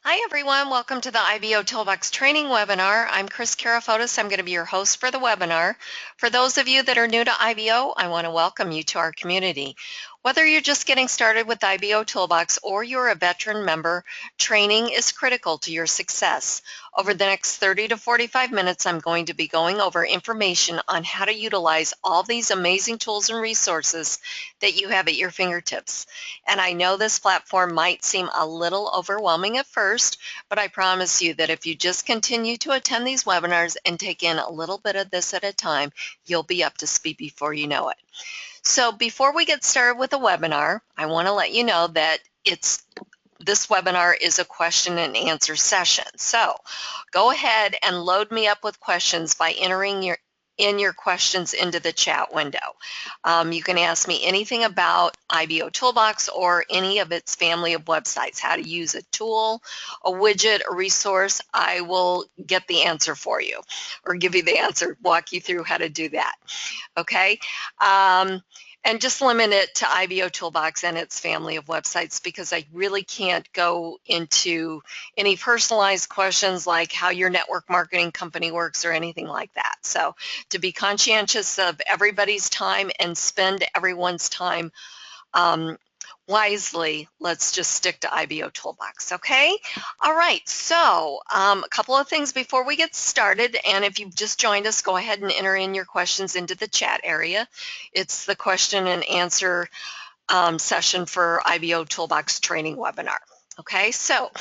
Hi everyone, welcome to the IBOtoolbox training webinar. I'm Chris Karafotis. I'm going to be your host for the webinar. For those of you that are new to IBO, I want to welcome you to our community. Whether you're just getting started with IBOtoolbox or you're a veteran member, training is critical to your success. Over the next 30 to 45 minutes, I'm going to be going over information on how to utilize all these amazing tools and resources that you have at your fingertips. And I know this platform might seem a little overwhelming at first, but I promise you that if you just continue to attend these webinars and take in a little bit of this at a time, you'll be up to speed before you know it. So before we get started with the webinar, I want to let you know that this webinar is a question and answer session. So go ahead and load me up with questions by entering your questions into the chat window. You can ask me anything about IBOtoolbox or any of its family of websites, how to use a tool, a widget, a resource. I will get the answer for you or give you the answer, walk you through how to do that. Okay. And just limit it to IBOtoolbox and its family of websites because I really can't go into any personalized questions like how your network marketing company works or anything like that. So to be conscientious of everybody's time and spend everyone's time wisely, let's just stick to IBOtoolbox, okay? All right, so a couple of things before we get started, and if you've just joined us, go ahead and enter in your questions into the chat area. It's the question and answer session for IBOtoolbox training webinar, okay? So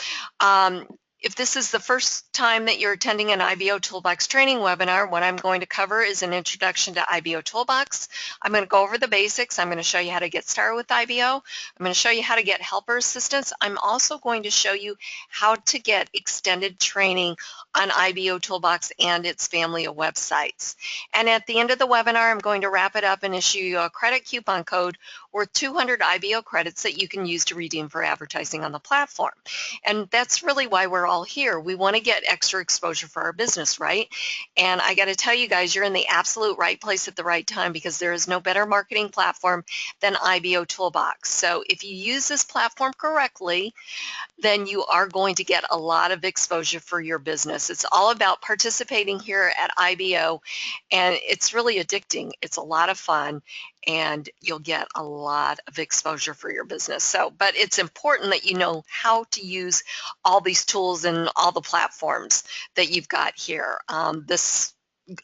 if this is the first time that you're attending an IBOtoolbox training webinar, what I'm going to cover is an introduction to IBOtoolbox. I'm going to go over the basics. I'm going to show you how to get started with IBO. I'm going to show you how to get helper assistance. I'm also going to show you how to get extended training on IBOtoolbox and its family of websites. And at the end of the webinar, I'm going to wrap it up and issue you a credit coupon code worth 200 IBO credits that you can use to redeem for advertising on the platform. And that's really why we're all here. We want to get extra exposure for our business, right? And I got to tell you guys, you're in the absolute right place at the right time because there is no better marketing platform than IBOtoolbox. So if you use this platform correctly, then you are going to get a lot of exposure for your business. It's all about participating here at IBO, and it's really addicting. It's a lot of fun, and you'll get a lot of exposure for your business. So, but it's important that you know how to use all these tools and all the platforms that you've got here. This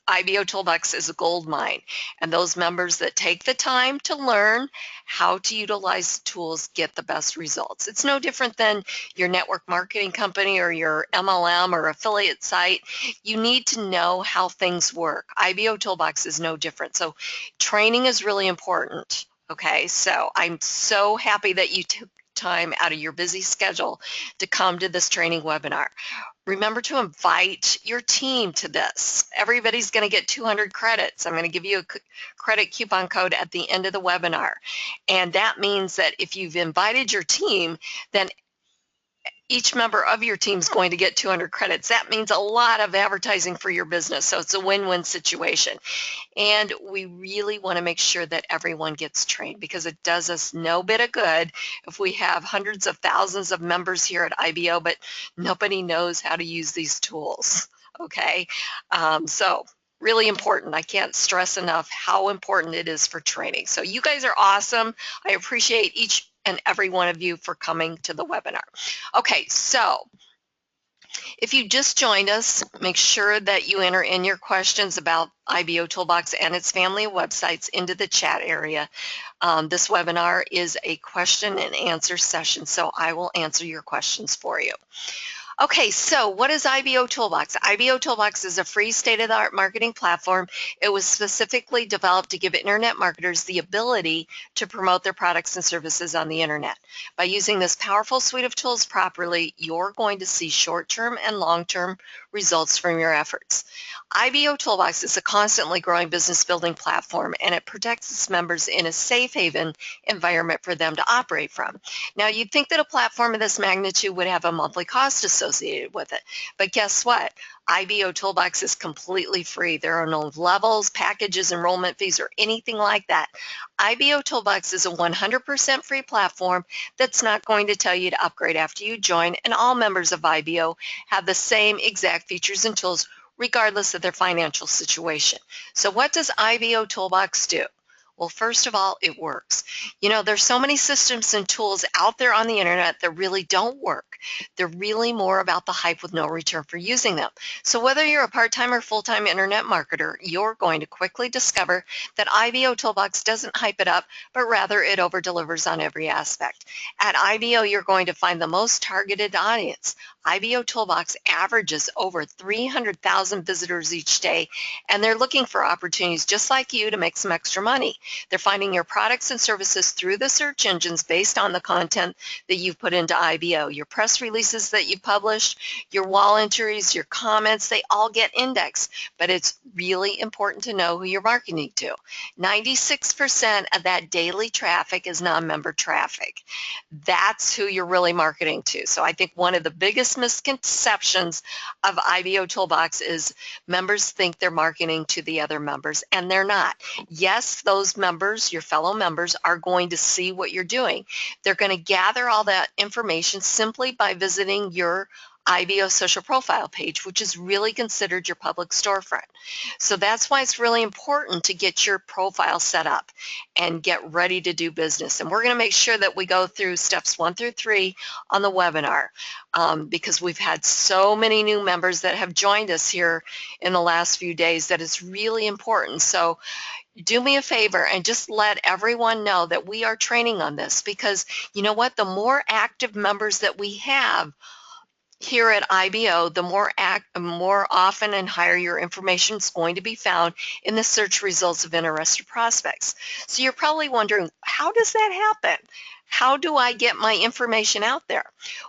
IBOtoolbox is a gold mine, and those members that take the time to learn how to utilize the tools get the best results. It's no different than your network marketing company or your MLM or affiliate site. You need to know how things work. IBOtoolbox is no different. So training is really important. Okay, so I'm so happy that you took time out of your busy schedule to come to this training webinar. Remember to invite your team to this. Everybody's going to get 200 credits. I'm going to give you a credit coupon code at the end of the webinar. And that means that if you've invited your team, then each member of your team is going to get 200 credits. That means a lot of advertising for your business. So it's a win-win situation. And we really want to make sure that everyone gets trained because it does us no bit of good if we have hundreds of thousands of members here at IBO, but nobody knows how to use these tools, okay? So really important. I can't stress enough how important it is for training. So you guys are awesome. I appreciate each and every one of you for coming to the webinar. Okay, so if you just joined us, make sure that you enter in your questions about IBOtoolbox and its family of websites into the chat area. This webinar is a question and answer session, so I will answer your questions for you. Okay, so what is IBOtoolbox? IBOtoolbox is a free state-of-the-art marketing platform. It was specifically developed to give internet marketers the ability to promote their products and services on the internet. By using this powerful suite of tools properly, you're going to see short-term and long-term results from your efforts. IBOtoolbox is a constantly growing business building platform, and it protects its members in a safe haven environment for them to operate from. Now, you'd think that a platform of this magnitude would have a monthly cost associated associated with it. But guess what? IBOtoolbox is completely free. There are no levels, packages, enrollment fees, or anything like that. IBOtoolbox is a 100% free platform that's not going to tell you to upgrade after you join, and all members of IBO have the same exact features and tools regardless of their financial situation. So what does IBOtoolbox do? Well, first of all, it works. You know, there's so many systems and tools out there on the internet that really don't work. They're really more about the hype with no return for using them. So whether you're a part-time or full-time internet marketer, you're going to quickly discover that IBOtoolbox doesn't hype it up, but rather it over-delivers on every aspect. At IBO, you're going to find the most targeted audience. IBOtoolbox averages over 300,000 visitors each day, and they're looking for opportunities just like you to make some extra money. They're finding your products and services through the search engines based on the content that you've put into IBO. Your press releases that you've published, your wall entries, your comments, they all get indexed. But it's really important to know who you're marketing to. 96% of that daily traffic is non-member traffic. That's who you're really marketing to. So I think one of the biggest misconceptions of IBOtoolbox is members think they're marketing to the other members, and they're not. Yes, those members, your fellow members, are going to see what you're doing. They're going to gather all that information simply by visiting your IBO social profile page, which is really considered your public storefront. So that's why it's really important to get your profile set up and get ready to do business. And we're going to make sure that we go through steps 1 through 3 on the webinar because we've had so many new members that have joined us here in the last few days that it's really important. So do me a favor and just let everyone know that we are training on this, because you know what? The more active members that we have here at IBO, the more often and higher your information is going to be found in the search results of interested prospects. So you're probably wondering, how does that happen? How do I get my information out there?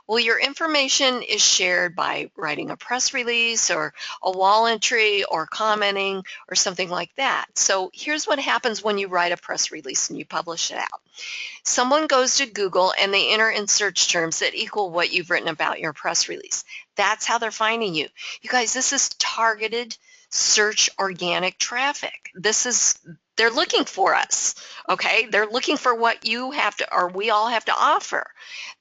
Well, your information is shared by writing a press release or a wall entry or commenting or something like that. So here's what happens when you write a press release and you publish it out. Someone goes to Google and they enter in search terms that equal what you've written about your press release. That's how they're finding you. You guys, this is targeted search organic traffic. They're looking for us, okay? They're looking for what you have to, or we all have to offer.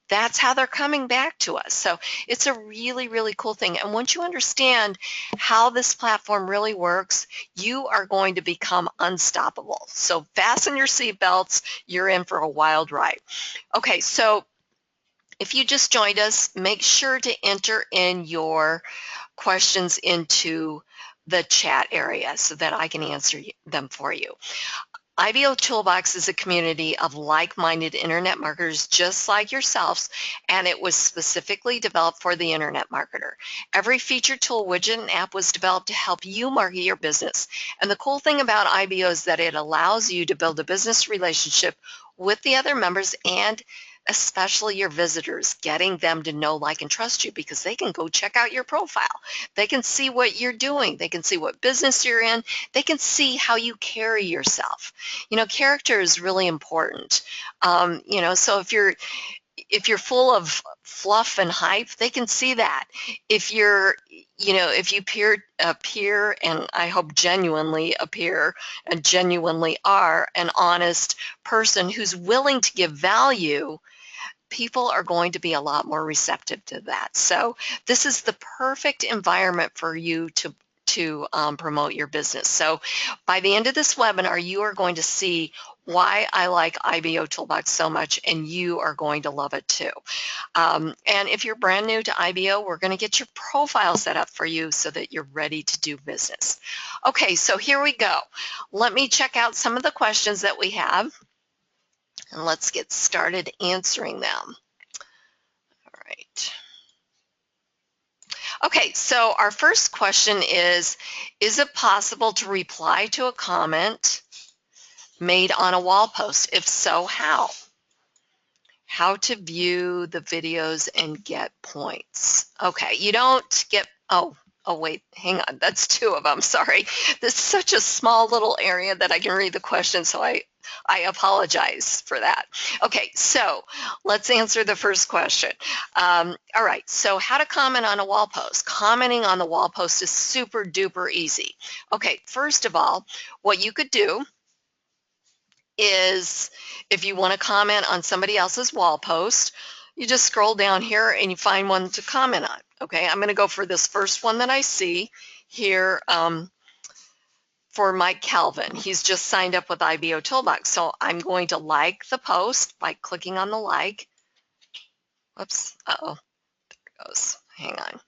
That's how they're coming back to us. So it's a really, really cool thing. And once you understand how this platform really works, you are going to become unstoppable. So fasten your seatbelts. You're in for a wild ride. Okay, so if you just joined us, make sure to enter in your questions into the chat area so that I can answer them for you. IBOtoolbox is a community of like-minded internet marketers just like yourselves, and it was specifically developed for the internet marketer. Every feature, tool, widget, and app was developed to help you market your business. And the cool thing about IBO is that it allows you to build a business relationship with the other members and especially your visitors, getting them to know, like, and trust you, because they can go check out your profile. They can see what you're doing. They can see what business you're in. They can see how you carry yourself. You know, character is really important. You know, so if you're full of fluff and hype, they can see that. If you're, you know, if you appear, and I hope genuinely appear and genuinely are an honest person who's willing to give value, people are going to be a lot more receptive to that. So this is the perfect environment for you to promote your business. So by the end of this webinar, you are going to see why I like IBOtoolbox so much, and you are going to love it too. And if you're brand new to IBO, we're going to get your profile set up for you so that you're ready to do business. Okay, so here we go. Let me check out some of the questions that we have, and let's get started answering them. All right. Okay, so our first question is it possible to reply to a comment made on a wall post? If so, how? How to view the videos and get points. Okay, you don't get, oh wait, hang on, that's 2 of them, sorry. This is such a small little area that I can read the question, so I I apologize for that. Okay, so let's answer the first question. All right, so how to comment on a wall post. Commenting on the wall post is super duper easy. Okay, first of all, what you could do is if you want to comment on somebody else's wall post, you just scroll down here and you find one to comment on. Okay, I'm going to go for this first one that I see here for Mike Calvin. He's just signed up with IBOtoolbox. So I'm going to like the post by clicking on the like. Whoops, uh-oh, there it goes. Hang on.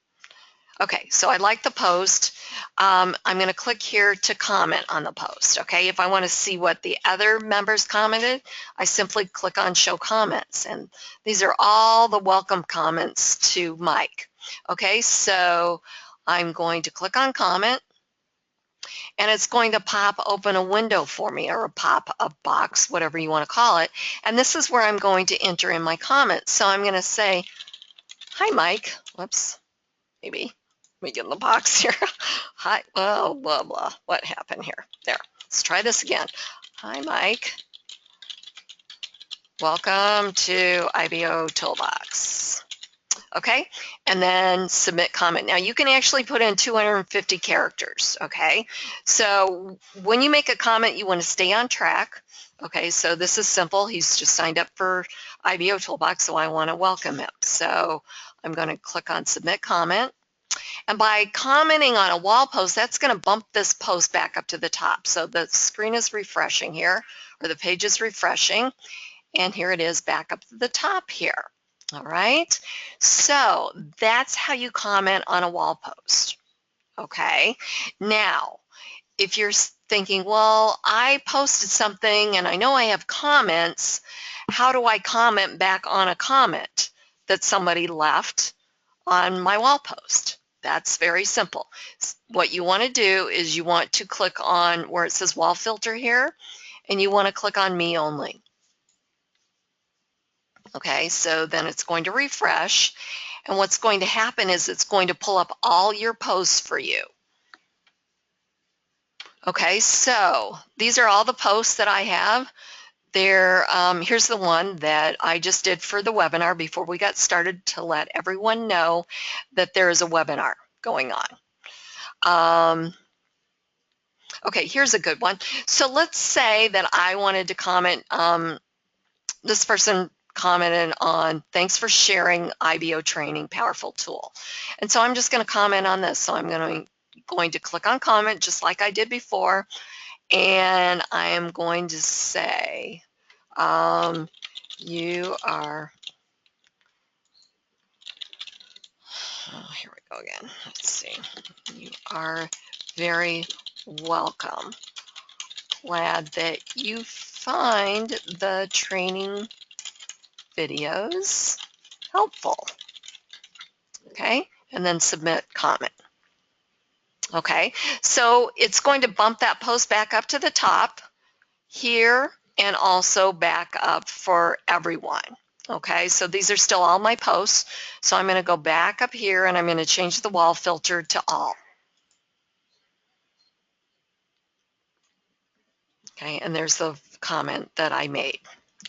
Okay, so I like the post. I'm going to click here to comment on the post. Okay, if I want to see what the other members commented, I simply click on show comments. And these are all the welcome comments to Mike. Okay, so I'm going to click on comment, and it's going to pop open a window for me, or a pop-up box, whatever you want to call it. And this is where I'm going to enter in my comments. So I'm going to say, hi, Mike. Whoops, maybe. Let me get in the box here. Hi, well, blah, blah. What happened here? There. Let's try this again. Hi, Mike. Welcome to IBOtoolbox. Okay, and then submit comment. Now you can actually put in 250 characters. Okay, so when you make a comment, you want to stay on track. Okay, so this is simple. He's just signed up for IBOtoolbox, so I want to welcome him. So I'm going to click on submit comment. And by commenting on a wall post, that's going to bump this post back up to the top. So the screen is refreshing here, or the page is refreshing, and here it is back up to the top here. All right, so that's how you comment on a wall post. Okay, now if you're thinking, well, I posted something and I know I have comments, how do I comment back on a comment that somebody left on my wall post? That's very simple. What you want to do is you want to click on where it says wall filter here, and you want to click on me only. Okay, so then it's going to refresh, and what's going to happen is it's going to pull up all your posts for you. Okay, so these are all the posts that I have. Here's the one that I just did for the webinar before we got started to let everyone know that there is a webinar going on. Okay, here's a good one. So let's say that I wanted to comment, this person commented on, thanks for sharing IBO training, powerful tool. And so I'm just going to comment on this. So I'm going to click on comment just like I did before. And I am going to say, you are, here we go again. Let's see. You are very welcome. Glad that you find the training videos helpful. Okay, and then submit comment. Okay, so it's going to bump that post back up to the top here and also back up for everyone. Okay, so these are still all my posts. So I'm going to go back up here and I'm going to change the wall filter to all. Okay, and there's the comment that I made.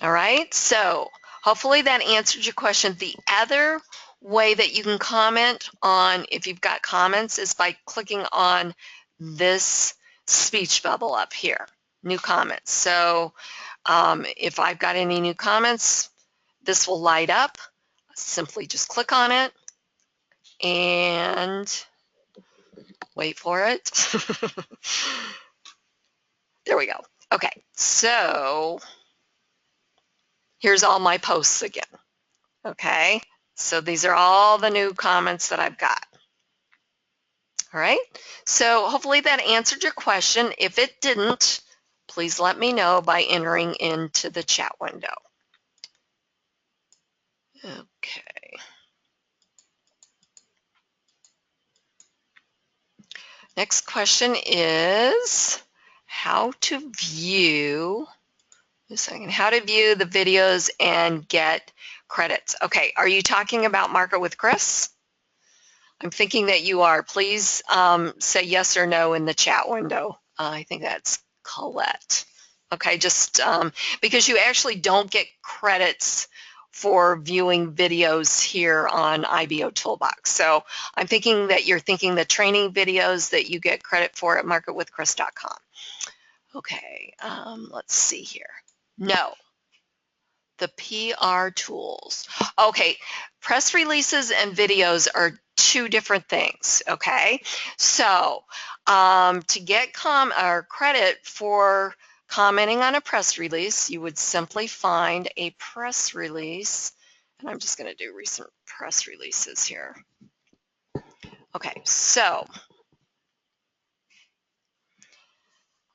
All right, so hopefully that answered your question. The other way that you can comment on, if you've got comments, is by clicking on this speech bubble up here, new comments. So if I've got any new comments, this will light up. Simply just click on it and wait for it. There we go. Okay, so here's all my posts again. Okay, so these are all the new comments that I've got. All right, so hopefully that answered your question. If it didn't, please let me know by entering into the chat window. Okay. Next question is how to view the videos and get credits. Okay, are you talking about Market with Chris? I'm thinking that you are. Please say yes or no in the chat window. I think that's Colette. okay? Just because you actually don't get credits for viewing videos here on IBOtoolbox. So I'm thinking that you're thinking the training videos that you get credit for at marketwithchris.com. Okay, let's see here. No, the PR tools. Okay, press releases and videos are two different things, okay? So to get credit for commenting on a press release, you would simply find a press release, and I'm just going to do recent press releases here. Okay, so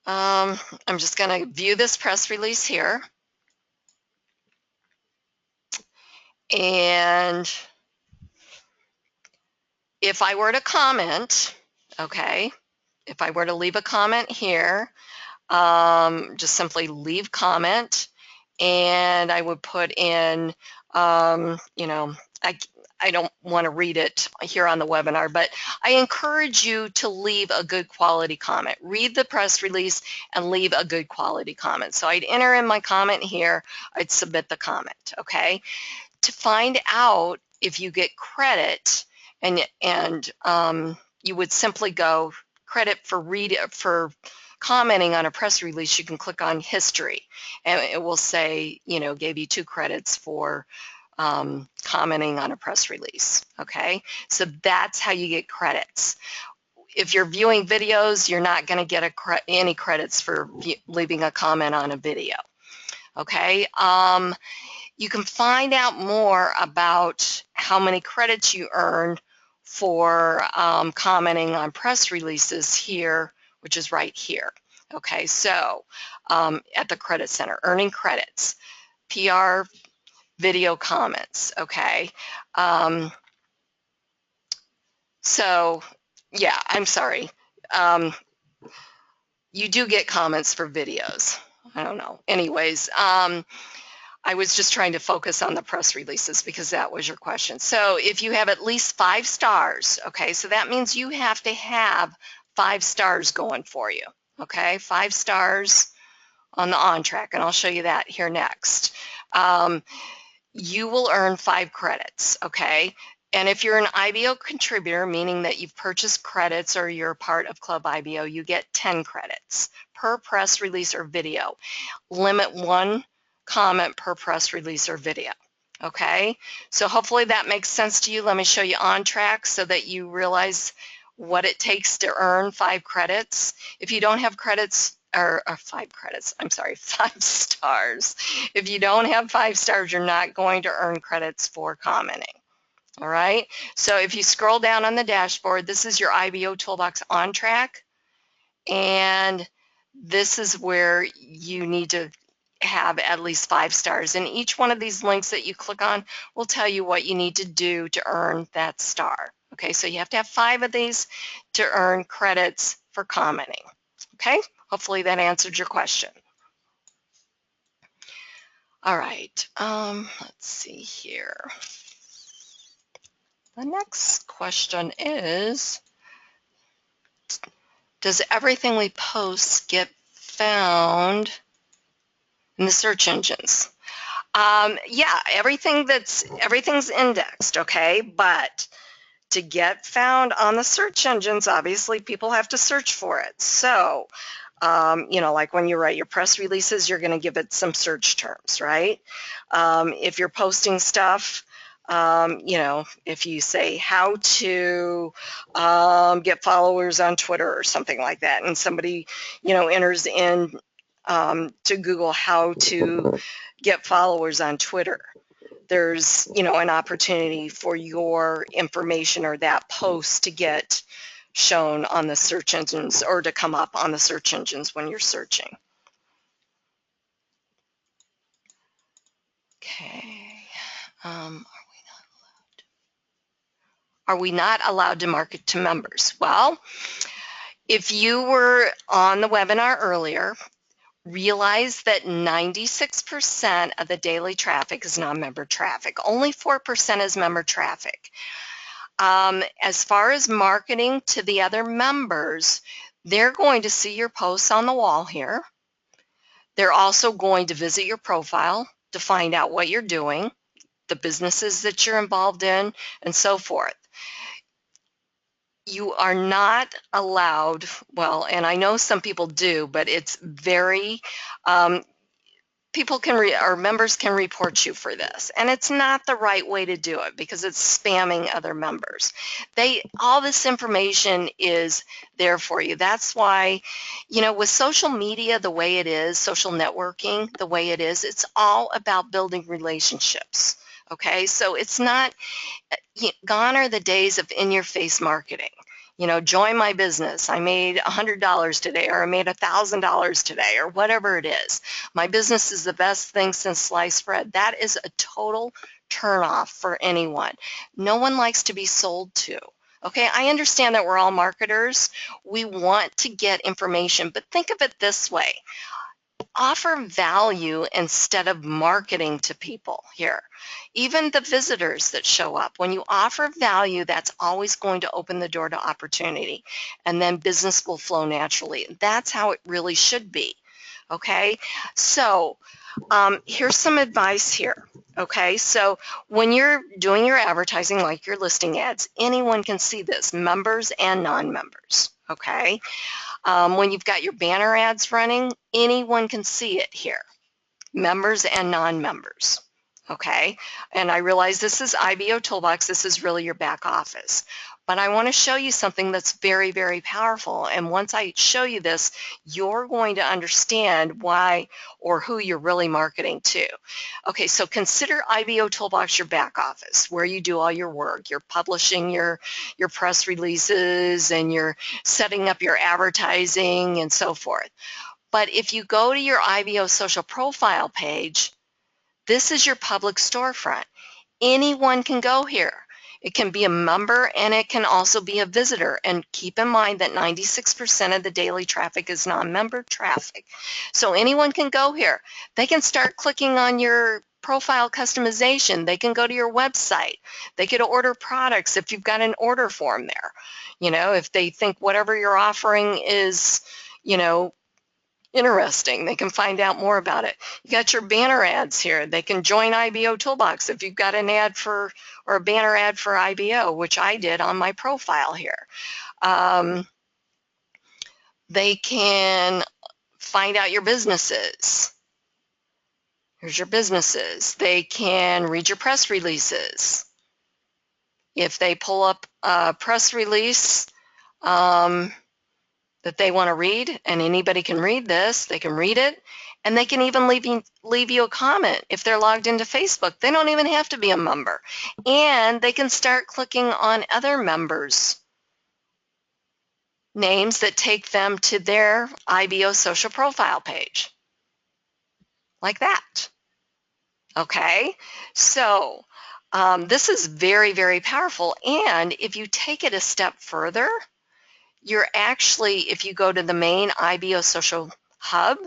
I'm just going to view this press release here. And if I were to comment, okay, if I were to leave a comment here, just simply leave comment, and I would put in, you know, I don't want to read it here on the webinar, but I encourage you to leave a good quality comment. Read the press release and leave a good quality comment. So I'd enter in my comment here, I'd submit the comment, okay? To find out if you get credit, and you would simply go credit for commenting on a press release, you can click on history, and it will say, you know, gave you 2 credits for commenting on a press release, okay? So that's how you get credits. If you're viewing videos, you're not going to get any credits for leaving a comment on a video, okay? You can find out more about how many credits you earn for commenting on press releases here, which is right here. Okay, so at the Credit Center, earning credits, PR video comments, okay. So yeah, I'm sorry. You do get comments for videos. I don't know. Anyways, I was just trying to focus on the press releases because that was your question. So if you have at least 5 stars, okay, so that means you have to have 5 stars going for you, okay, 5 stars on the on track, and I'll show you that here next. You will earn 5 credits, okay? And if you're an IBO contributor, meaning that you've purchased credits or you're part of Club IBO, you get 10 credits per press release or video. Limit 1 comment per press release or video, okay? So hopefully that makes sense to you. Let me show you on track so that you realize what it takes to earn 5 credits. If you don't have credits, or 5 credits, I'm sorry, 5 stars. If you don't have 5 stars, you're not going to earn credits for commenting. All right, so if you scroll down on the dashboard, this is your IBOtoolbox on track, and this is where you need to have at least 5 stars, and each one of these links that you click on will tell you what you need to do to earn that star. Okay, so you have to have 5 of these to earn credits for commenting. Okay, hopefully that answered your question. All right, let's see here. The next question is, does everything we post get found in the search engines? Yeah, everything's indexed, okay? But to get found on the search engines, obviously people have to search for it. So, you know, like when you write your press releases, you're going to give it some search terms, right? If you're posting stuff, you know, if you say how to get followers on Twitter or something like that, and somebody, you know, enters in to Google how to get followers on Twitter, there's, you know, an opportunity for your information or that post to get shown on the search engines or to come up on the search engines when you're searching. Okay. Are we not allowed to market to members? Well, if you were on the webinar earlier, realize that 96% of the daily traffic is non-member traffic. Only 4% is member traffic. As far as marketing to the other members, they're going to see your posts on the wall here. They're also going to visit your profile to find out what you're doing, the businesses that you're involved in, and so forth. You are not allowed, well, and I know some people do, but it's very, people can, or members can report you for this, and it's not the right way to do it because it's spamming other members. All this information is there for you. That's why, you know, with social media the way it is, social networking the way it is, it's all about building relationships. Okay, so it's not, gone are the days of in-your-face marketing. You know, join my business. I made $100 today, or I made $1,000 today, or whatever it is. My business is the best thing since sliced bread. That is a total turnoff for anyone. No one likes to be sold to. Okay, I understand that we're all marketers. We want to get information, but think of it this way. Offer value instead of marketing to people here. Even the visitors that show up, when you offer value, that's always going to open the door to opportunity, and then business will flow naturally. That's how it really should be. Okay, so here's some advice here. Okay, so when you're doing your advertising, like your listing ads, anyone can see this, members and non-members. Okay, when you've got your banner ads running, anyone can see it here, members and non-members. Okay, and I realize this is IBOtoolbox, this is really your back office. But I want to show you something that's very, very powerful. And once I show you this, you're going to understand why or who you're really marketing to. Okay, so consider IBOtoolbox your back office, where you do all your work. You're publishing your press releases, and you're setting up your advertising and so forth. But if you go to your IBO social profile page, this is your public storefront. Anyone can go here. It can be a member, and it can also be a visitor. And keep in mind that 96% of the daily traffic is non-member traffic. So anyone can go here. They can start clicking on your profile customization. They can go to your website. They could order products if you've got an order form there. You know, if they think whatever you're offering is, you know, interesting, they can find out more about it. You got your banner ads here. They can join IBOtoolbox if you've got an ad for, or a banner ad for IBO, which I did on my profile here. They can find out your businesses. Here's your businesses. They can read your press releases. If they pull up a press release, that they want to read, and anybody can read this, they can read it, and they can even leave you a comment if they're logged into Facebook. They don't even have to be a member, and they can start clicking on other members' names that take them to their IBO social profile page, like that. Okay, so this is very, very powerful, and if you take it a step further, you're actually, if you go to the main IBO social hub,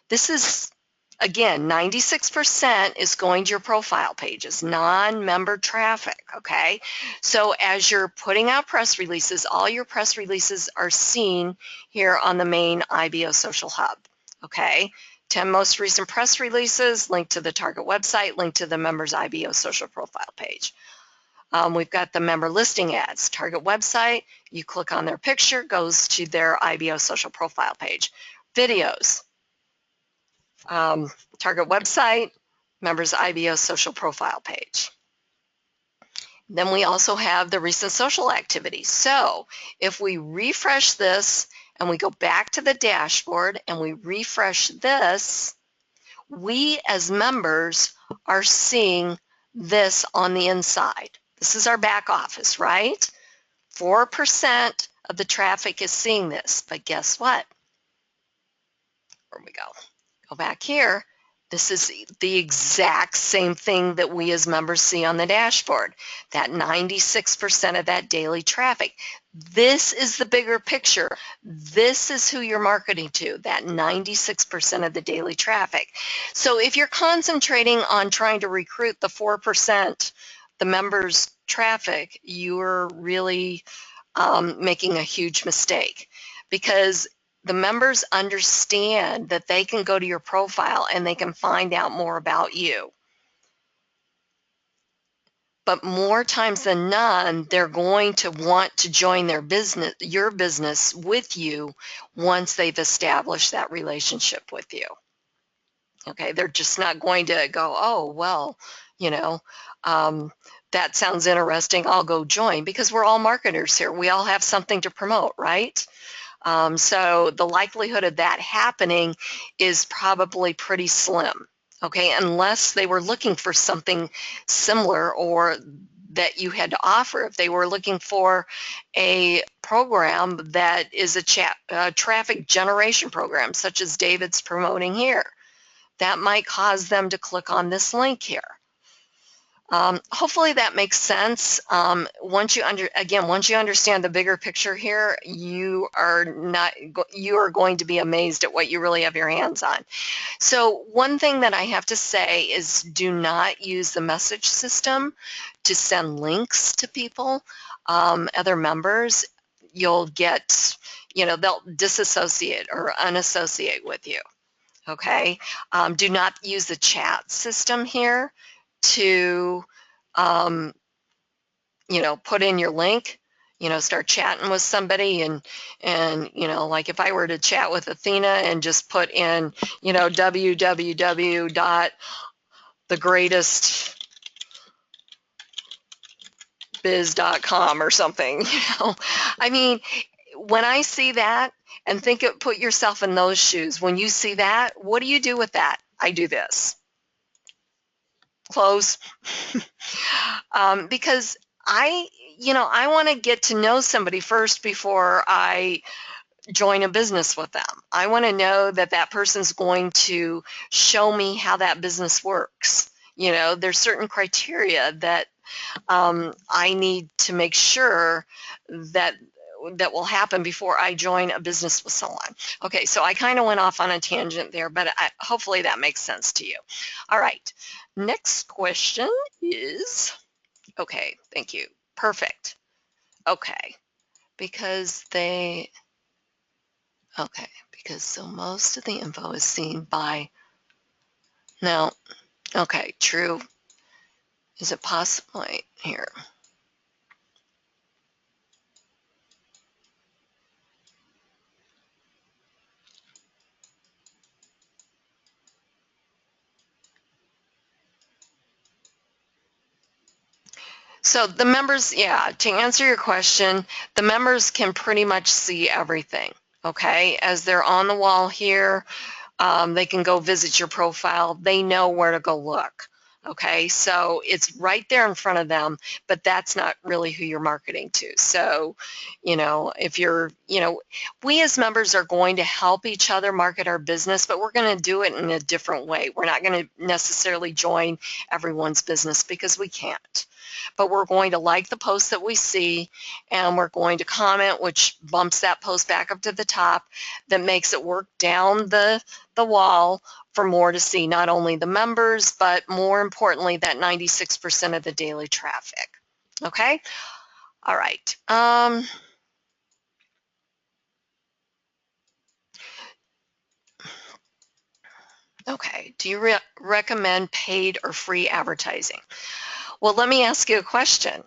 this is, again, 96% is going to your profile pages, non-member traffic, okay? So as you're putting out press releases, all your press releases are seen here on the main IBO social hub, okay? 10 most recent press releases, link to the target website, link to the members IBO social profile page. We've got the member listing ads, target website, you click on their picture, goes to their IBO social profile page. Videos, target website, members IBO social profile page. Then we also have the recent social activities. So if we refresh this and we go back to the dashboard and we refresh this, we as members are seeing this on the inside. This is our back office, right? 4% of the traffic is seeing this, but guess what? Where we go? Go back here. This is the exact same thing that we as members see on the dashboard, that 96% of that daily traffic. This is the bigger picture. This is who you're marketing to, that 96% of the daily traffic. So if you're concentrating on trying to recruit the 4%, the members' traffic, you're really making a huge mistake, because the members understand that they can go to your profile and they can find out more about you. But more times than none, they're going to want to join your business with you once they've established that relationship with you. Okay, they're just not going to go, oh, well, you know, that sounds interesting, I'll go join, because we're all marketers here. We all have something to promote, right? So the likelihood of that happening is probably pretty slim, okay, unless they were looking for something similar or that you had to offer. If they were looking for a program that is a traffic generation program, such as David's promoting here, that might cause them to click on this link here. Hopefully that makes sense. Once you understand the bigger picture here, you are going to be amazed at what you really have your hands on. So one thing that I have to say is, do not use the message system to send links to people, other members. You'll get, they'll disassociate or unassociate with you. Okay, do not use the chat system here to put in your link, start chatting with somebody, and like if I were to chat with Athena and just put in, www.thegreatestbiz.com or something, I mean, when I see that, and put yourself in those shoes. When you see that, what do you do with that? I do this. Close. Because I want to get to know somebody first before I join a business with them. I want to know that that person's going to show me how that business works. There's certain criteria that I need to make sure that will happen before I join a business with someone. Okay, so I kind of went off on a tangent there, but hopefully that makes sense to you. All right, next question is, okay, thank you, perfect. Okay, because so most of the info is seen by, no, okay, true. Is it possible, wait, here. So the members, yeah, to answer your question, the members can pretty much see everything, okay? As they're on the wall here, they can go visit your profile. They know where to go look, okay? So it's right there in front of them, but that's not really who you're marketing to. So, if you're, we as members are going to help each other market our business, but we're going to do it in a different way. We're not going to necessarily join everyone's business because we can't. But we're going to like the post that we see, and we're going to comment, which bumps that post back up to the top, that makes it work down the wall for more to see, not only the members, but more importantly, that 96% of the daily traffic. Okay? All right. Okay, do you recommend paid or free advertising? Well, let me ask you a question.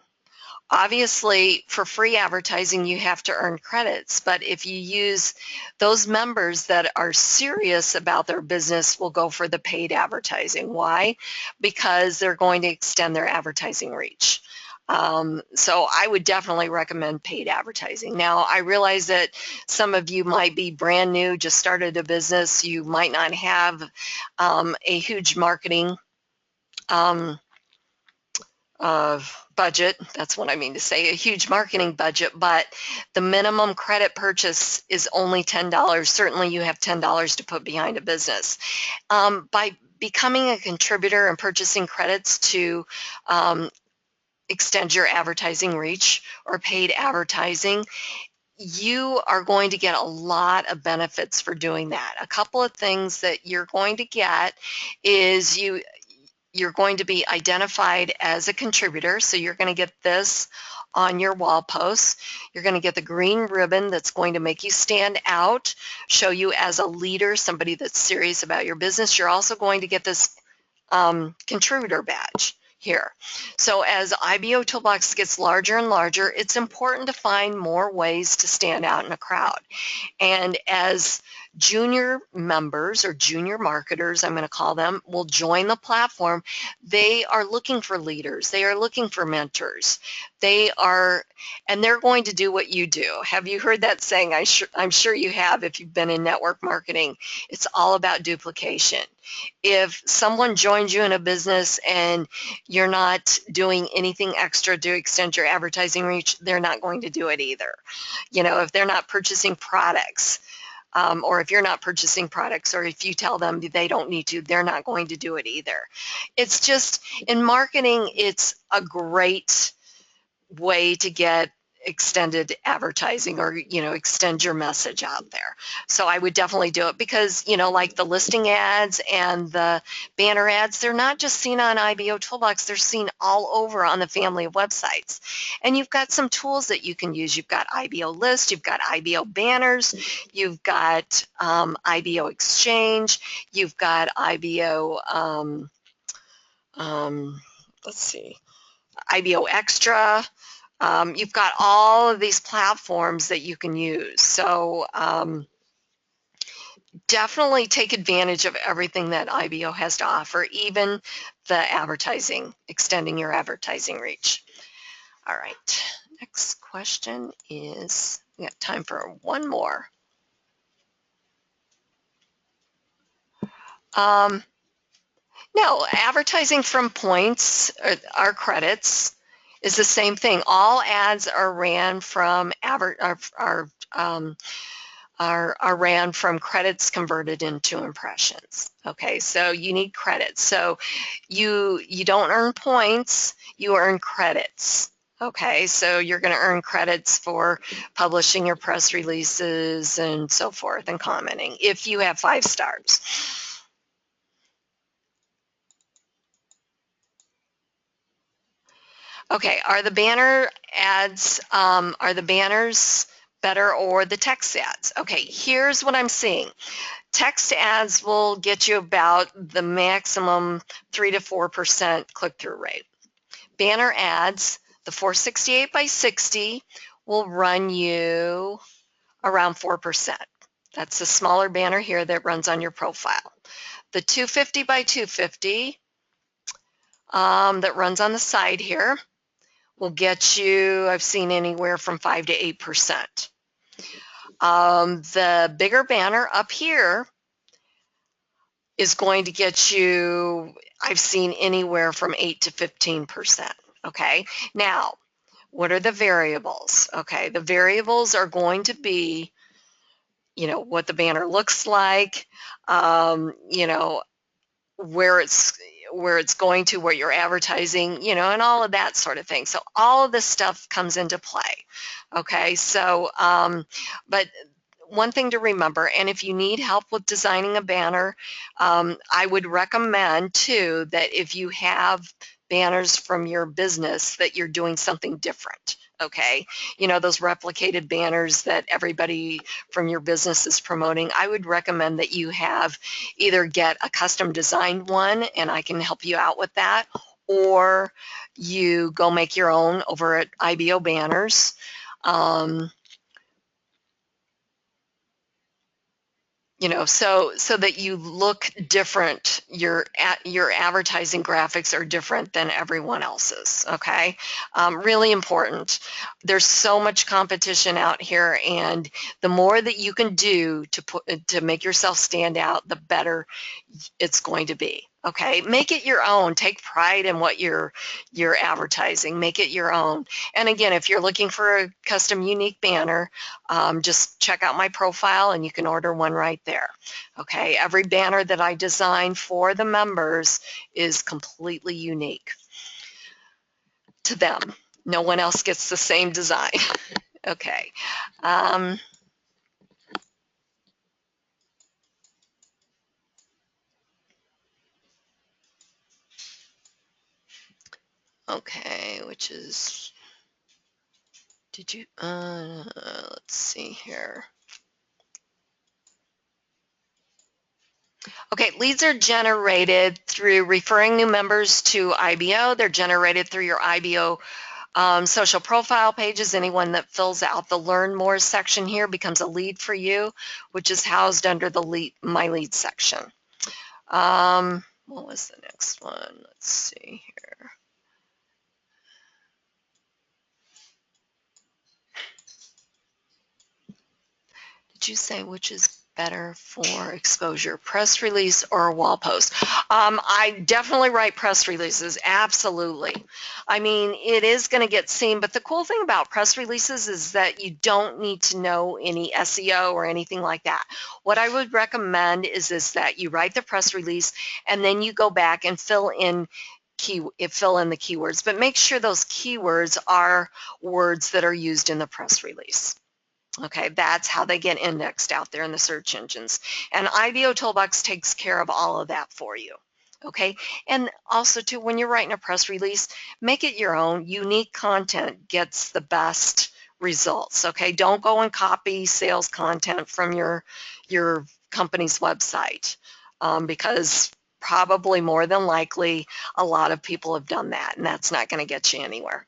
Obviously, for free advertising, you have to earn credits, but if you use those members that are serious about their business will go for the paid advertising. Why? Because they're going to extend their advertising reach. So I would definitely recommend paid advertising. Now, I realize that some of you might be brand new, just started a business. You might not have a huge marketing budget, that's what I mean to say, a huge marketing budget, but the minimum credit purchase is only $10. Certainly you have $10 to put behind a business. By becoming a contributor and purchasing credits to extend your advertising reach or paid advertising, you are going to get a lot of benefits for doing that. A couple of things that you're going to get is you're going to be identified as a contributor, so you're going to get this on your wall posts. You're going to get the green ribbon that's going to make you stand out, show you as a leader, somebody that's serious about your business. You're also going to get this contributor badge here. So as IBO Toolbox gets larger and larger, it's important to find more ways to stand out in a crowd. And as junior members or junior marketers, I'm going to call them, will join the platform, they are looking for leaders. They are looking for mentors. And they're going to do what you do. Have you heard that saying? I'm sure you have if you've been in network marketing. It's all about duplication. If someone joins you in a business and you're not doing anything extra to extend your advertising reach, they're not going to do it either. If they're not purchasing products, or if you're not purchasing products, or if you tell them they don't need to, they're not going to do it either. It's just, in marketing, it's a great way to get extended advertising, or extend your message out there. So I would definitely do it, because like the listing ads and the banner ads, they're not just seen on IBO Toolbox, they're seen all over on the family of websites. And you've got some tools that you can use. You've got IBO List, you've got IBO Banners, you've got IBO Exchange, you've got IBO let's see, IBO Extra. You've got all of these platforms that you can use. So definitely take advantage of everything that IBO has to offer, even the advertising, extending your advertising reach. All right, next question is, we got time for one more. No, advertising from points or credits is the same thing. All ads are ran from are ran from credits converted into impressions. Okay, so you need credits. So you don't earn points, you earn credits. Okay, so you're going to earn credits for publishing your press releases and so forth, and commenting if you have 5 stars. Okay, are the banner ads, are the banners better, or the text ads? Okay, here's what I'm seeing. Text ads will get you about the maximum 3 to 4% click-through rate. Banner ads, the 468 by 60, will run you around 4%. That's the smaller banner here that runs on your profile. The 250 by 250 that runs on the side here will get you, I've seen anywhere from 5 to 8%. The bigger banner up here is going to get you, I've seen anywhere from 8 to 15%. Okay, now what are the variables? Okay, the variables are going to be, what the banner looks like, where it's going to, what you're advertising, and all of that sort of thing. So all of this stuff comes into play. Okay, so but one thing to remember, and if you need help with designing a banner, I would recommend too that if you have banners from your business, that you're doing something different. Okay, those replicated banners that everybody from your business is promoting, I would recommend that you have either get a custom designed one, and I can help you out with that, or you go make your own over at IBO Banners. So that you look different, your advertising graphics are different than everyone else's. Okay, really important. There's so much competition out here, and the more that you can do to make yourself stand out, the better it's going to be. Okay, make it your own. Take pride in what you're advertising. Make it your own. And again, if you're looking for a custom unique banner, just check out my profile and you can order one right there. Okay, every banner that I design for the members is completely unique to them. No one else gets the same design. Okay. Okay, which is Did you, let's see here. Okay, leads are generated through referring new members to IBO. They're generated through your IBO social profile pages. Anyone that fills out the Learn More section here becomes a lead for you, which is housed under the My Lead section. What was the next one? Let's see here. Did you say which is better for exposure, press release or a wall post? I definitely write press releases, absolutely. I mean, it is going to get seen, but the cool thing about press releases is that you don't need to know any SEO or anything like that. What I would recommend is that you write the press release and then you go back and fill in the keywords, but make sure those keywords are words that are used in the press release. Okay, that's how they get indexed out there in the search engines. And IBOtoolbox takes care of all of that for you. Okay, and also too, when you're writing a press release, make it your own. Unique content gets the best results. Okay, don't go and copy sales content from your company's website because probably more than likely a lot of people have done that, and that's not going to get you anywhere.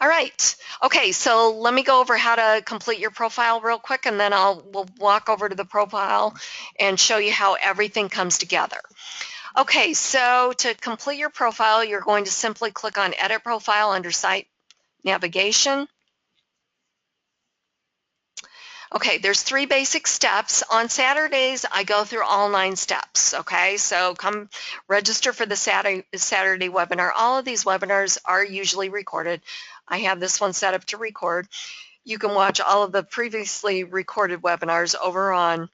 All right. Okay, so let me go over how to complete your profile real quick, and then we'll walk over to the profile and show you how everything comes together. Okay, so to complete your profile, you're going to simply click on Edit Profile under Site Navigation. Okay, there's 3 basic steps. On Saturdays, I go through all 9 steps, okay? So come register for the Saturday webinar. All of these webinars are usually recorded. I have this one set up to record. You can watch all of the previously recorded webinars over on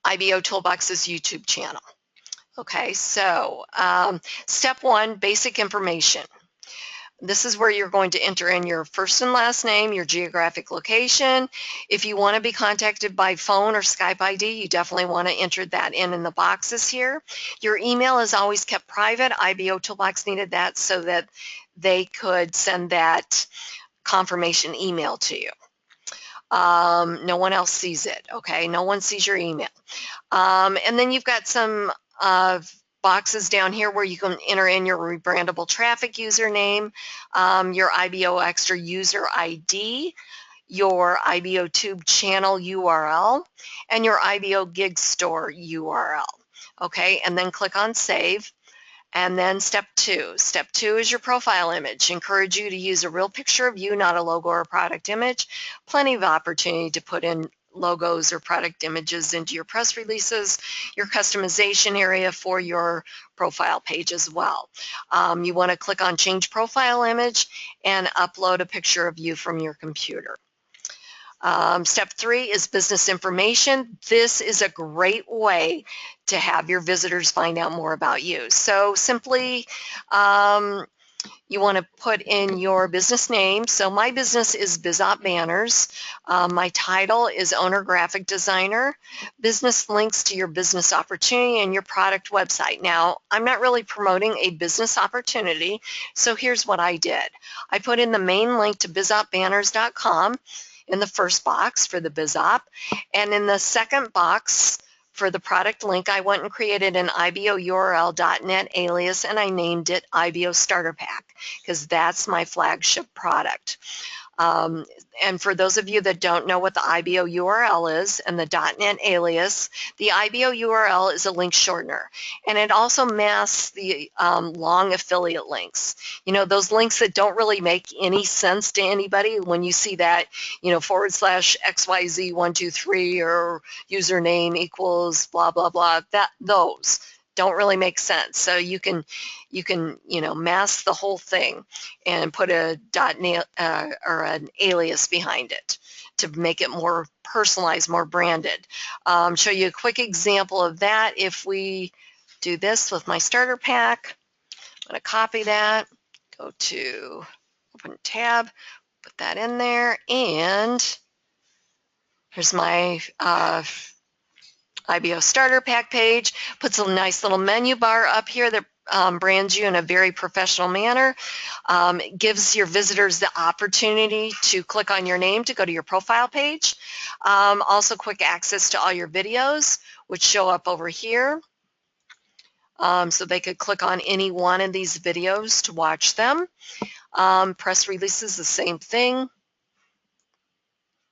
IBOtoolbox's YouTube channel. Okay, so step 1, basic information. This is where you're going to enter in your first and last name, your geographic location. If you want to be contacted by phone or Skype ID, you definitely want to enter that in the boxes here. Your email is always kept private. IBOtoolbox needed that so that they could send that confirmation email to you. No one else sees it, okay? No one sees your email. And then you've got some boxes down here where you can enter in your rebrandable traffic username, your IBO Extra user ID, your IBOTube channel URL, and your IBO Gig Store URL. Okay, and then click on Save. And then step 2. Step 2 is your profile image. Encourage you to use a real picture of you, not a logo or a product image. Plenty of opportunity to put in logos or product images into your press releases, your customization area for your profile page as well. You want to click on Change Profile Image and upload a picture of you from your computer. Step 3 is business information. This is a great way to have your visitors find out more about you. So simply, you want to put in your business name. So my business is BizOp Banners. My title is Owner Graphic Designer. Business links to your business opportunity and your product website. Now, I'm not really promoting a business opportunity, so here's what I did. I put in the main link to bizopbanners.com in the first box for the BizOp, and in the second box for the product link, I went and created an IBOURL.net alias, and I named it IBO Starter Pack because that's my flagship product. And for those of you that don't know what the IBO URL is and the .net alias, the IBO URL is a link shortener, and it also masks the long affiliate links. You know, those links that don't really make any sense to anybody when you see that, you know, / XYZ123 or username equals blah, blah, blah, those don't really make sense. So you can mask the whole thing and put a .net or an alias behind it to make it more personalized, more branded. Show you a quick example of that. If we do this with my starter pack, I'm going to copy that, go to open tab, put that in there, and here's my IBO starter pack page. Puts a nice little menu bar up here that brands you in a very professional manner. It gives your visitors the opportunity to click on your name to go to your profile page. Also quick access to all your videos, which show up over here. So they could click on any one of these videos to watch them. Press releases, the same thing.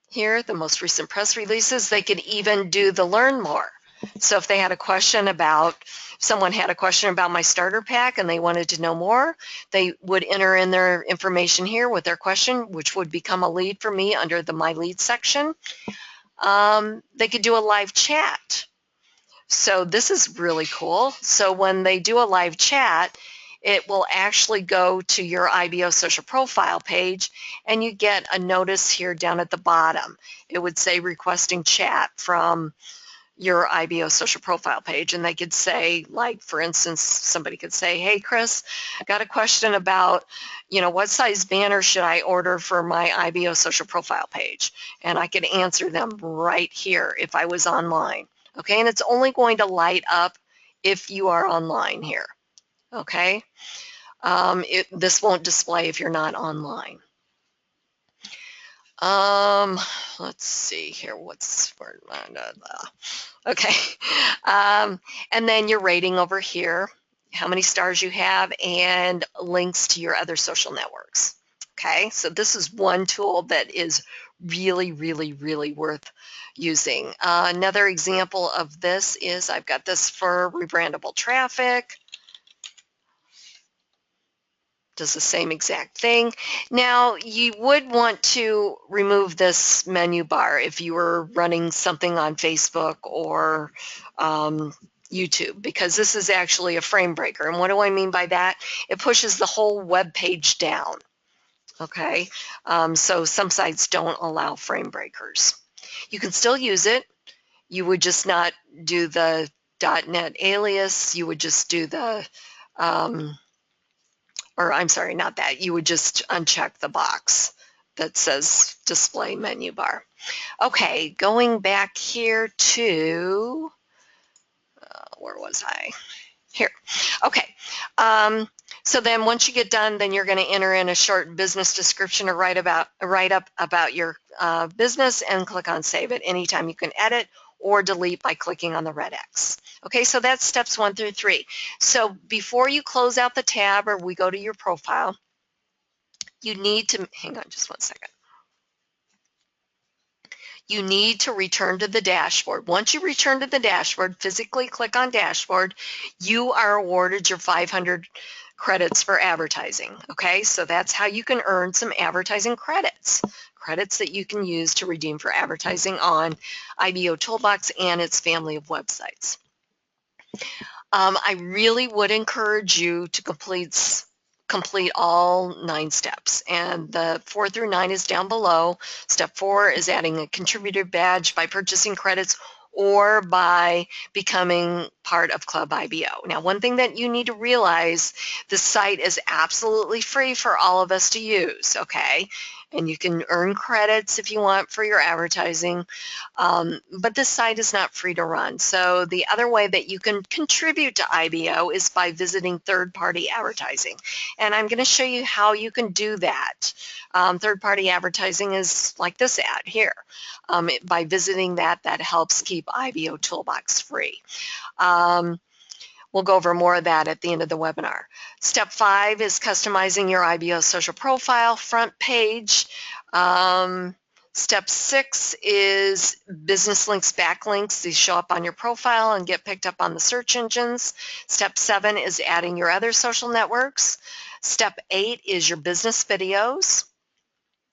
Here, the most recent press releases, they could even do the learn more. So if they had a question about, someone had a question about my starter pack and they wanted to know more, they would enter in their information here with their question, which would become a lead for me under the My Lead section. They could do a live chat. So this is really cool. So when they do a live chat, it will actually go to your IBO social profile page, and you get a notice here down at the bottom. It would say requesting chat from your IBO social profile page, and they could say, like, for instance, somebody could say, hey Chris, got a question about, what size banner should I order for my IBO social profile page? And I could answer them right here if I was online. Okay, and it's only going to light up if you are online here. Okay, this won't display if you're not online. Let's see here. Okay, and then your rating over here, how many stars you have, and links to your other social networks. Okay, so this is one tool that is really, really, really worth using. Another example of this is I've got this for rebrandable traffic. Does the same exact thing. Now, you would want to remove this menu bar if you were running something on Facebook or YouTube, because this is actually a frame breaker. And what do I mean by that? It pushes the whole web page down. Okay, so some sites don't allow frame breakers. You can still use it. You would just not do the .NET alias. You would just do the or I'm sorry, not that. You would just uncheck the box that says display menu bar. Okay, going back here to, where was I? Here. Okay. So then once you get done, then you're going to enter in a short business description or write up about your business and click on Save It. Anytime you can edit or delete by clicking on the red X. Okay, so that's steps 1 through 3. So before you close out the tab or we go to your profile, you need to, hang on just one second. You need to return to the dashboard. Once you return to the dashboard, physically click on dashboard, you are awarded your 500 credits for advertising. Okay, so that's how you can earn some advertising credits. Credits that you can use to redeem for advertising on IBOtoolbox and its family of websites. I really would encourage you to complete all 9 steps, and the 4 through 9 is down below. Step 4 is adding a contributor badge by purchasing credits or by becoming part of Club IBO. Now, one thing that you need to realize, the site is absolutely free for all of us to use, okay? And you can earn credits if you want for your advertising, but this site is not free to run. So the other way that you can contribute to IBO is by visiting third-party advertising. And I'm going to show you how you can do that. Third-party advertising is like this ad here. By visiting that helps keep IBOtoolbox free. We'll go over more of that at the end of the webinar. Step 5 is customizing your IBO social profile front page. Step 6 is business links, backlinks. These show up on your profile and get picked up on the search engines. Step 7 is adding your other social networks. Step 8 is your business videos.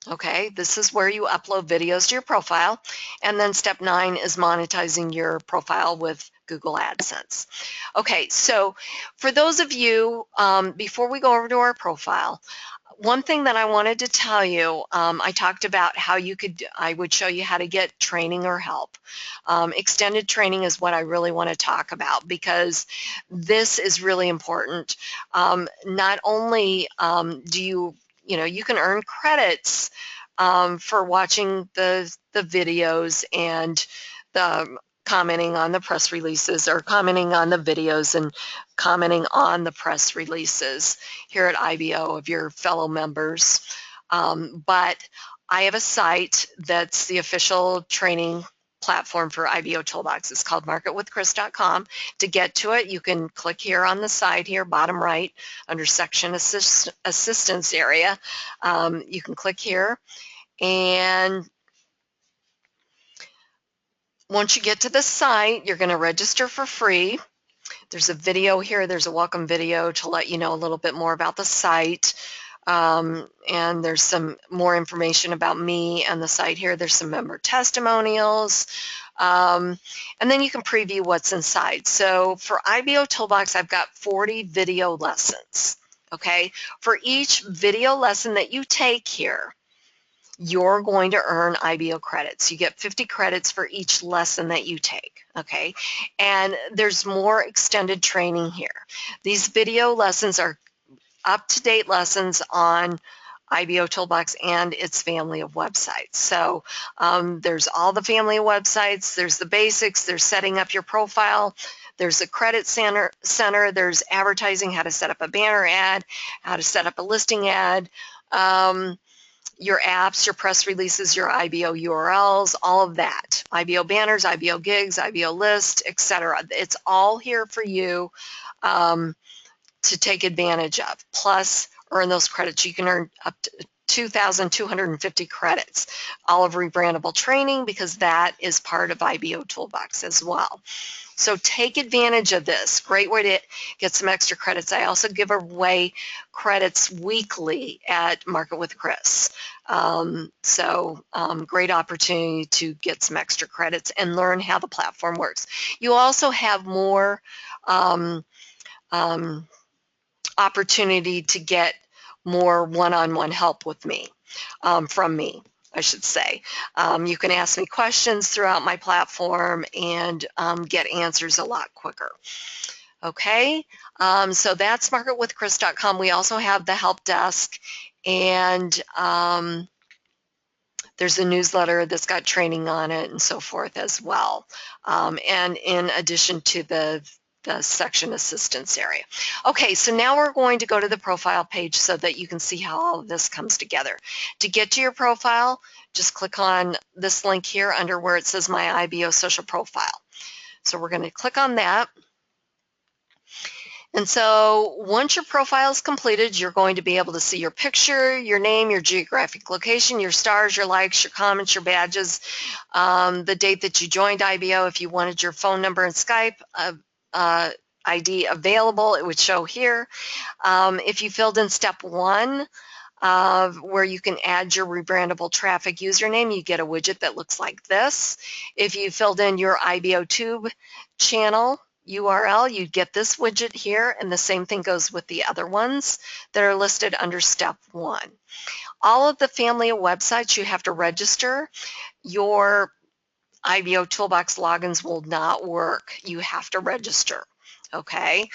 Okay, this is where you upload videos to your profile. And then step 9 is monetizing your profile with Google AdSense. Okay, so for those of you, before we go over to our profile, one thing that I wanted to tell you, I talked about how I would show you how to get training or help. Extended training is what I really want to talk about, because this is really important. Not only do you can earn credits for watching the videos and the commenting on the press releases or commenting on the videos and commenting on the press releases here at IBO of your fellow members. But I have a site that's the official training platform for IBOtoolbox. It's called marketwithchris.com. To get to it, you can click here on the side here, bottom right, under section assistance area. You can click here, and once you get to the site, you're going to register for free. There's a video here. There's a welcome video to let you know a little bit more about the site. And there's some more information about me and the site here. There's some member testimonials. And then you can preview what's inside. So for IBOtoolbox, I've got 40 video lessons. Okay, for each video lesson that you take here, you're going to earn IBO credits. You get 50 credits for each lesson that you take, okay? And there's more extended training here. These video lessons are up-to-date lessons on IBOtoolbox and its family of websites. So there's all the family of websites, there's the basics, there's setting up your profile, there's a credit center, there's advertising, how to set up a banner ad, how to set up a listing ad, your apps, your press releases, your IBO URLs, all of that. IBO banners, IBO gigs, IBO list, etc. It's all here for you to take advantage of. Plus, earn those credits. You can earn up to 2,250 credits. All of rebrandable training, because that is part of IBOtoolbox as well. So take advantage of this. Great way to get some extra credits. I also give away credits weekly at Market with Chris. Great opportunity to get some extra credits and learn how the platform works. You also have more opportunity to get more one-on-one help with me, from me, I should say. You can ask me questions throughout my platform and get answers a lot quicker. Okay, so that's marketwithchris.com. We also have the help desk, and there's a newsletter that's got training on it and so forth as well. And in addition to the section assistance area. Okay, so now we're going to go to the profile page so that you can see how all of this comes together. To get to your profile, just click on this link here under where it says My IBO Social Profile. So we're going to click on that. And so once your profile is completed, you're going to be able to see your picture, your name, your geographic location, your stars, your likes, your comments, your badges, the date that you joined IBO. If you wanted your phone number and Skype ID available, it would show here. If you filled in step 1, where you can add your rebrandable traffic username, you get a widget that looks like this. If you filled in your IBOTube channel URL, you get this widget here, and the same thing goes with the other ones that are listed under step 1. All of the family of websites you have to register. Your IBOtoolbox logins will not work. You have to register. Okay,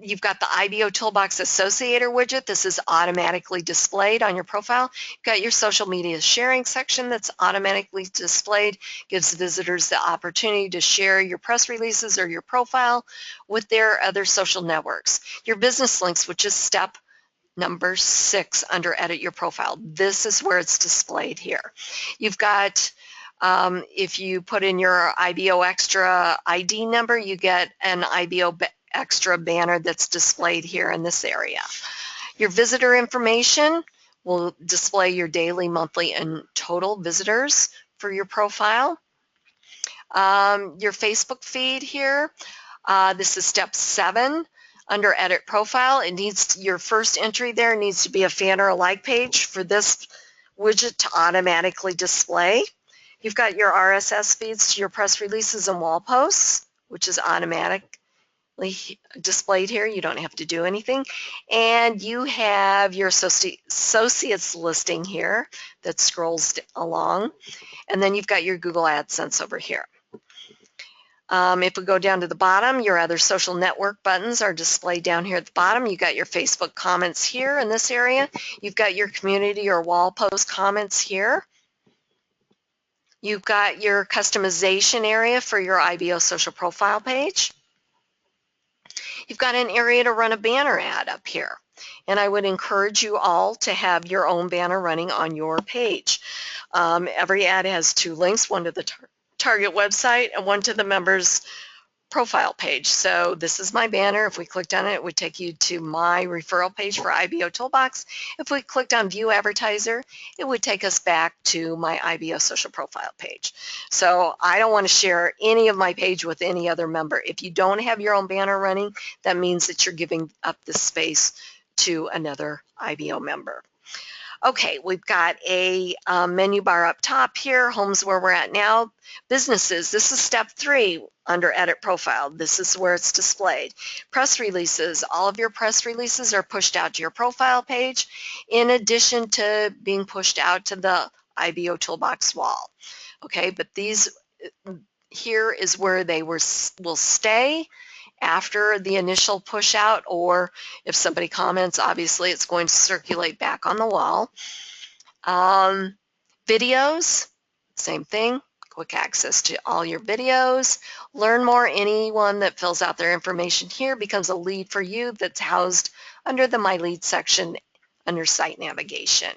you've got the IBOtoolbox Associator widget. This is automatically displayed on your profile. You've got your social media sharing section that's automatically displayed. Gives visitors the opportunity to share your press releases or your profile with their other social networks. Your business links, which is step number 6 under Edit Your Profile. This is where it's displayed here. You've got if you put in your IBO Extra ID number, you get an IBO Extra banner that's displayed here in this area. Your visitor information will display your daily, monthly, and total visitors for your profile. Your Facebook feed here, this is step 7 under Edit Profile. It needs your first entry there needs to be a fan or a like page for this widget to automatically display. You've got your RSS feeds to your press releases and wall posts, which is automatically displayed here. You don't have to do anything. And you have your associates listing here that scrolls along. And then you've got your Google AdSense over here. If we go down to the bottom, your other social network buttons are displayed down here at the bottom. You've got your Facebook comments here in this area. You've got your community or wall post comments here. You've got your customization area for your IBO social profile page. You've got an area to run a banner ad up here. And I would encourage you all to have your own banner running on your page. Every ad has 2 links, one to the target website and one to the member's profile page. So this is my banner. If we clicked on it, it would take you to my referral page for IBOtoolbox. If we clicked on View Advertiser, it would take us back to my IBO social profile page. So I don't want to share any of my page with any other member. If you don't have your own banner running, that means that you're giving up the space to another IBO member. Okay, we've got a menu bar up top here. Home's where we're at now. Businesses, this is step 3 under Edit Profile. This is where it's displayed. Press releases, all of your press releases are pushed out to your profile page in addition to being pushed out to the IBOtoolbox wall. Okay, but these here is where they will stay after the initial push out, or if somebody comments, obviously it's going to circulate back on the wall. Videos, same thing, quick access to all your videos. Learn more, anyone that fills out their information here becomes a lead for you that's housed under the My Lead section under Site Navigation.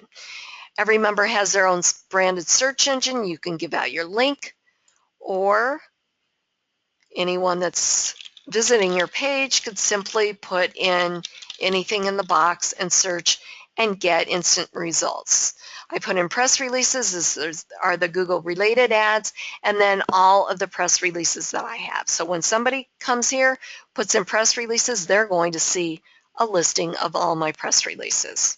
Every member has their own branded search engine. You can give out your link, or anyone that's visiting your page could simply put in anything in the box and search and get instant results. I put in press releases. These are the Google related ads, and then all of the press releases that I have. So when somebody comes here, puts in press releases, they're going to see a listing of all my press releases.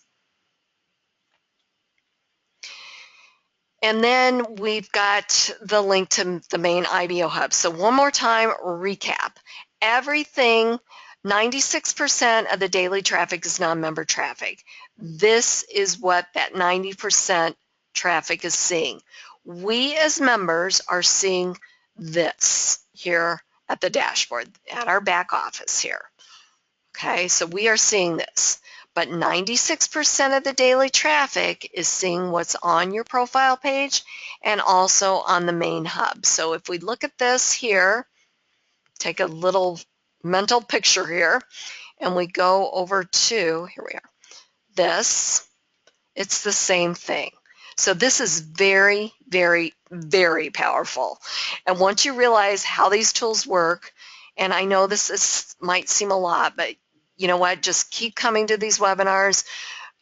And then we've got the link to the main IBO hub. So one more time, recap. Everything, 96% of the daily traffic is non-member traffic. This is what that 90% traffic is seeing. We as members are seeing this here at the dashboard, at our back office here. Okay, so we are seeing this. But 96% of the daily traffic is seeing what's on your profile page and also on the main hub. So if we look at this here, take a little mental picture here, and we go over to, here we are, this, it's the same thing. So this is very, very, very powerful. And once you realize how these tools work, and I know this might seem a lot, but you know what, just keep coming to these webinars.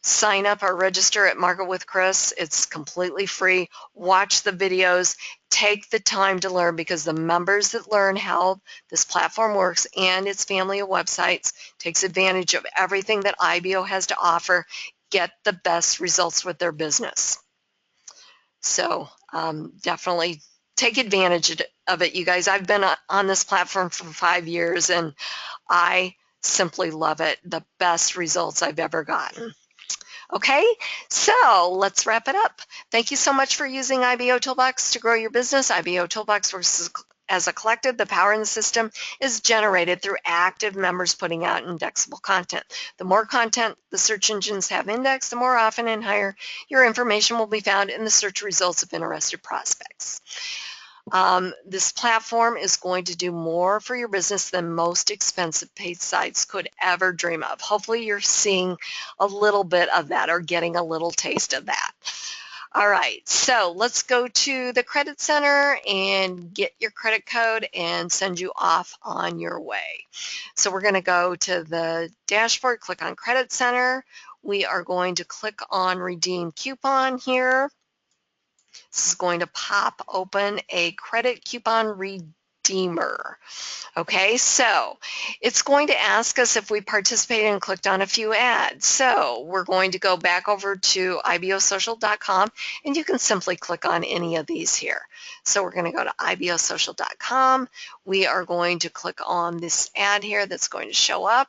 Sign up or register at Market with Chris. It's completely free. Watch the videos. Take the time to learn, because the members that learn how this platform works and its family of websites takes advantage of everything that IBO has to offer, get the best results with their business. So definitely take advantage of it, you guys. I've been on this platform for 5 years, and I simply love it. The best results I've ever gotten. Okay, so let's wrap it up. Thank you so much for using IBOtoolbox to grow your business. IBOtoolbox works as a collective. The power in the system is generated through active members putting out indexable content. The more content the search engines have indexed, the more often and higher your information will be found in the search results of interested prospects. This platform is going to do more for your business than most expensive paid sites could ever dream of. Hopefully you're seeing a little bit of that or getting a little taste of that. All right, so let's go to the Credit Center and get your credit code and send you off on your way. So we're going to go to the dashboard, click on Credit Center. We are going to click on Redeem Coupon here. This is going to pop open a credit coupon redeemer. Okay, so it's going to ask us if we participated and clicked on a few ads. So we're going to go back over to IBOsocial.com, and you can simply click on any of these here. So we're going to go to IBOsocial.com. We are going to click on this ad here that's going to show up.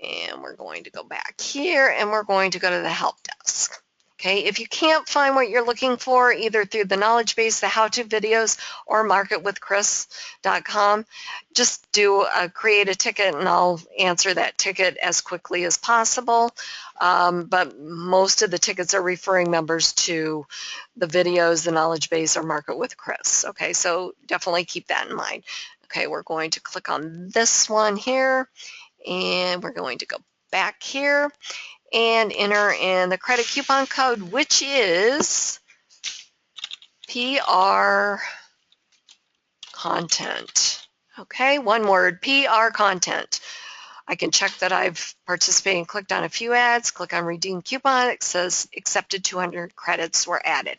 And we're going to go back here, and we're going to go to the help desk. Okay, if you can't find what you're looking for either through the knowledge base, the how-to videos, or marketwithchris.com, just create a ticket and I'll answer that ticket as quickly as possible. But most of the tickets are referring members to the videos, the knowledge base, or Market with Chris. Okay, so definitely keep that in mind. Okay, we're going to click on this one here and we're going to go back here and enter in the credit coupon code, which is PR content. Okay, one word, PR content. I can check that I've participated and clicked on a few ads, click on redeem coupon, it says accepted 200 credits were added.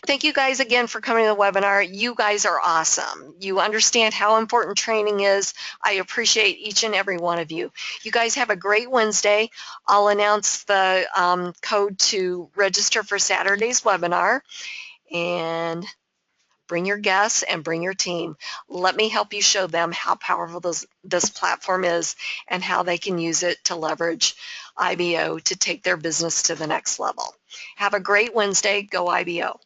Thank you guys again for coming to the webinar. You guys are awesome. You understand how important training is. I appreciate each and every one of you. You guys have a great Wednesday. I'll announce the code to register for Saturday's webinar, and bring your guests and bring your team. Let me help you show them how powerful this platform is and how they can use it to leverage IBO to take their business to the next level. Have a great Wednesday. Go IBO.